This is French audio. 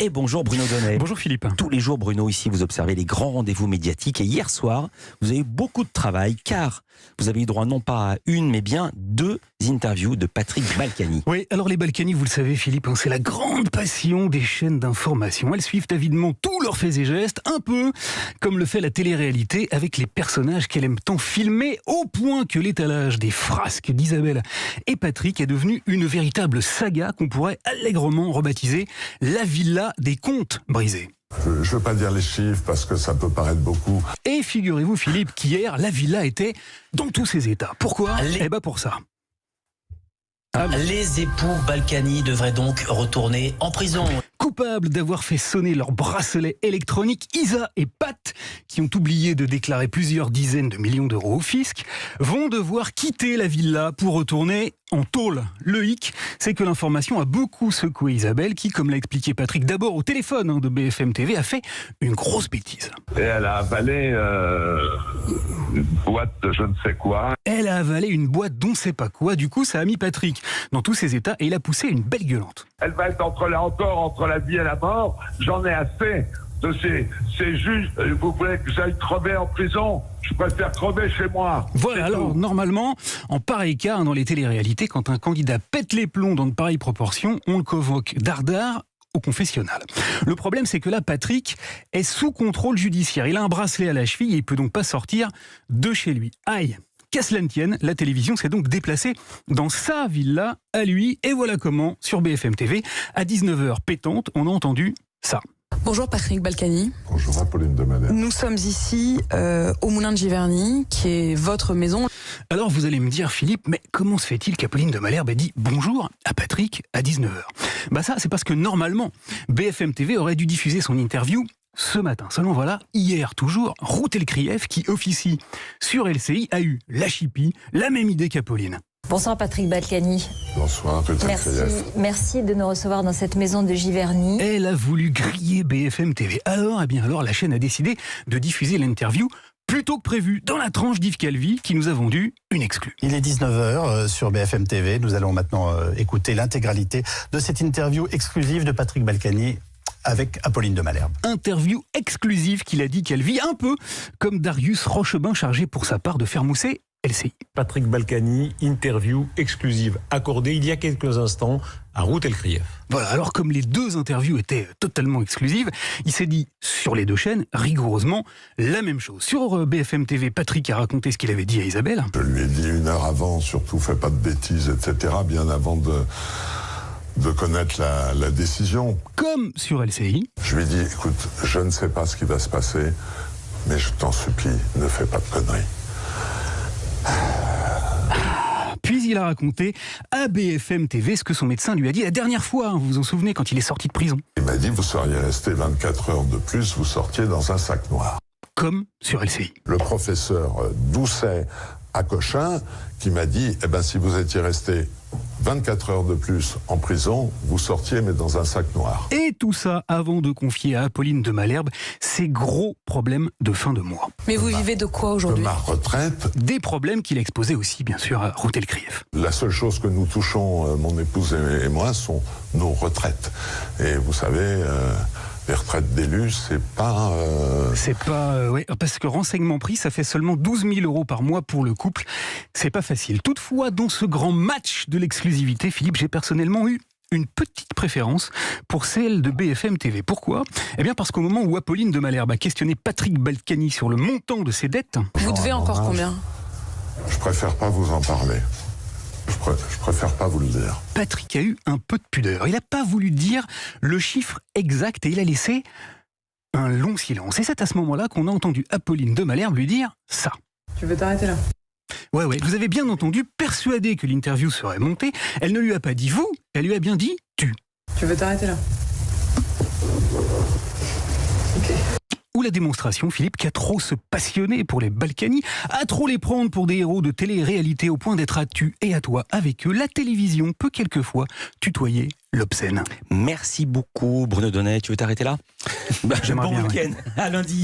Et bonjour Bruno Donnet. Bonjour Philippe. Tous les jours, Bruno, ici, vous observez les grands rendez-vous médiatiques. Et hier soir, vous avez eu beaucoup de travail, car vous avez eu droit non pas à une, mais bien deux interviews de Patrick Balkany. Oui, alors les Balkany, vous le savez Philippe, c'est la grande passion des chaînes d'information. Elles suivent avidement tous leurs faits et gestes, un peu comme le fait la télé-réalité avec les personnages qu'elle aime tant filmer, au point que l'étalage des frasques d'Isabelle et Patrick est devenu une véritable saga qu'on pourrait allègrement rebaptiser la villa des contes brisés. Je ne veux pas dire les chiffres parce que ça peut paraître beaucoup. Et figurez-vous Philippe qu'hier, la villa était dans tous ses états. Pourquoi ? Eh ben pour ça. Les époux Balkany devraient donc retourner en prison. Coupables d'avoir fait sonner leurs bracelets électroniques, Isa et Pat, qui ont oublié de déclarer plusieurs dizaines de millions d'euros au fisc, vont devoir quitter la villa pour retourner en tôle. Le hic, c'est que l'information a beaucoup secoué Isabelle, qui, comme l'a expliqué Patrick d'abord au téléphone de BFM TV, a fait une grosse bêtise. Et elle a avalé une boîte de je ne sais quoi. Elle a avalé une boîte d'on ne sait pas quoi, du coup ça a mis Patrick dans tous ses états et il a poussé une belle gueulante. Elle va être entre la vie et la mort. J'en ai assez de c'est juste, vous voulez que j'aille crever en prison ? Je préfère crever chez moi. Voilà, alors normalement, en pareil cas, dans les téléréalités, quand un candidat pète les plombs dans de pareilles proportions, on le convoque dardard au confessionnal. Le problème, c'est que là, Patrick est sous contrôle judiciaire. Il a un bracelet à la cheville et il peut donc pas sortir de chez lui. Aïe! Qu'à cela ne tienne, la télévision s'est donc déplacée dans sa villa à lui. Et voilà comment, sur BFM TV, à 19h pétante, on a entendu ça. Bonjour Patrick Balkany. Bonjour Apolline de Malherbe. Nous sommes ici au Moulin de Giverny, qui est votre maison. Alors vous allez me dire, Philippe, mais comment se fait-il qu'Apolline de Malherbe ait dit bonjour à Patrick à 19h ? Bah ça, c'est parce que normalement, BFM TV aurait dû diffuser son interview ce matin. Seulement voilà, hier toujours, Routel Krief, qui officie sur LCI, a eu la chipie, la même idée qu'Apolline. Bonsoir Patrick Balkany. Bonsoir Routel Krief. Merci de nous recevoir dans cette maison de Giverny. Elle a voulu griller BFM TV. Alors la chaîne a décidé de diffuser l'interview plus tôt que prévu, dans la tranche d'Yves Calvi, qui nous a vendu une exclue. Il est 19h sur BFM TV. Nous allons maintenant écouter l'intégralité de cette interview exclusive de Patrick Balkany avec Apolline de Malherbe. Interview exclusive qu'il a dit qu'elle vit un peu comme Darius Rochebain, chargé pour sa part de faire mousser LCI. Patrick Balkany, interview exclusive accordée il y a quelques instants à Routel Krief. Voilà, alors comme les deux interviews étaient totalement exclusives, il s'est dit sur les deux chaînes rigoureusement la même chose. Sur BFM TV, Patrick a raconté ce qu'il avait dit à Isabelle. Je lui ai dit 1 heure avant, surtout fais pas de bêtises, etc., bien avant de connaître la décision. Comme sur LCI. Je lui ai dit, écoute, je ne sais pas ce qui va se passer, mais je t'en supplie, ne fais pas de conneries. Puis il a raconté à BFM TV ce que son médecin lui a dit la dernière fois, vous vous en souvenez, quand il est sorti de prison. Il m'a dit, vous seriez resté 24 heures de plus, vous sortiez dans un sac noir. Comme sur LCI. Le professeur Doucet à Cochin, qui m'a dit, si vous étiez resté 24 heures de plus en prison, vous sortiez mais dans un sac noir. Et tout ça avant de confier à Apolline de Malherbe ses gros problèmes de fin de mois. Mais vous vivez de quoi De aujourd'hui ? ma retraite. Des problèmes qu'il a exposés aussi, bien sûr, à Routel Krief. La seule chose que nous touchons, mon épouse et moi, sont nos retraites. Et vous savez, les retraites d'élus, c'est pas... Ouais, parce que renseignement pris, ça fait seulement 12 000 euros par mois pour le couple. C'est pas facile. Toutefois, dans ce grand match de l'exclusivité, Philippe, j'ai personnellement eu une petite préférence pour celle de BFM TV. Pourquoi ? Eh bien parce qu'au moment où Apolline de Malherbe a questionné Patrick Balkany sur le montant de ses dettes... Vous devez encore combien ? Je préfère pas vous en parler. Je préfère pas vous le dire. Patrick a eu un peu de pudeur. Il n'a pas voulu dire le chiffre exact et il a laissé un long silence. Et c'est à ce moment-là qu'on a entendu Apolline de Malherbe lui dire ça. Tu veux t'arrêter là ? Ouais, vous avez bien entendu, persuadée que l'interview serait montée, elle ne lui a pas dit vous, elle lui a bien dit tu. Tu veux t'arrêter là ? Ou la démonstration, Philippe, qu'à trop se passionner pour les Balkany, à trop les prendre pour des héros de télé-réalité au point d'être à tu et à toi avec eux, la télévision peut quelquefois tutoyer l'obscène. Merci beaucoup Bruno Donnet. Tu veux t'arrêter là ? J'aimerais Bon bien, week-end, à lundi.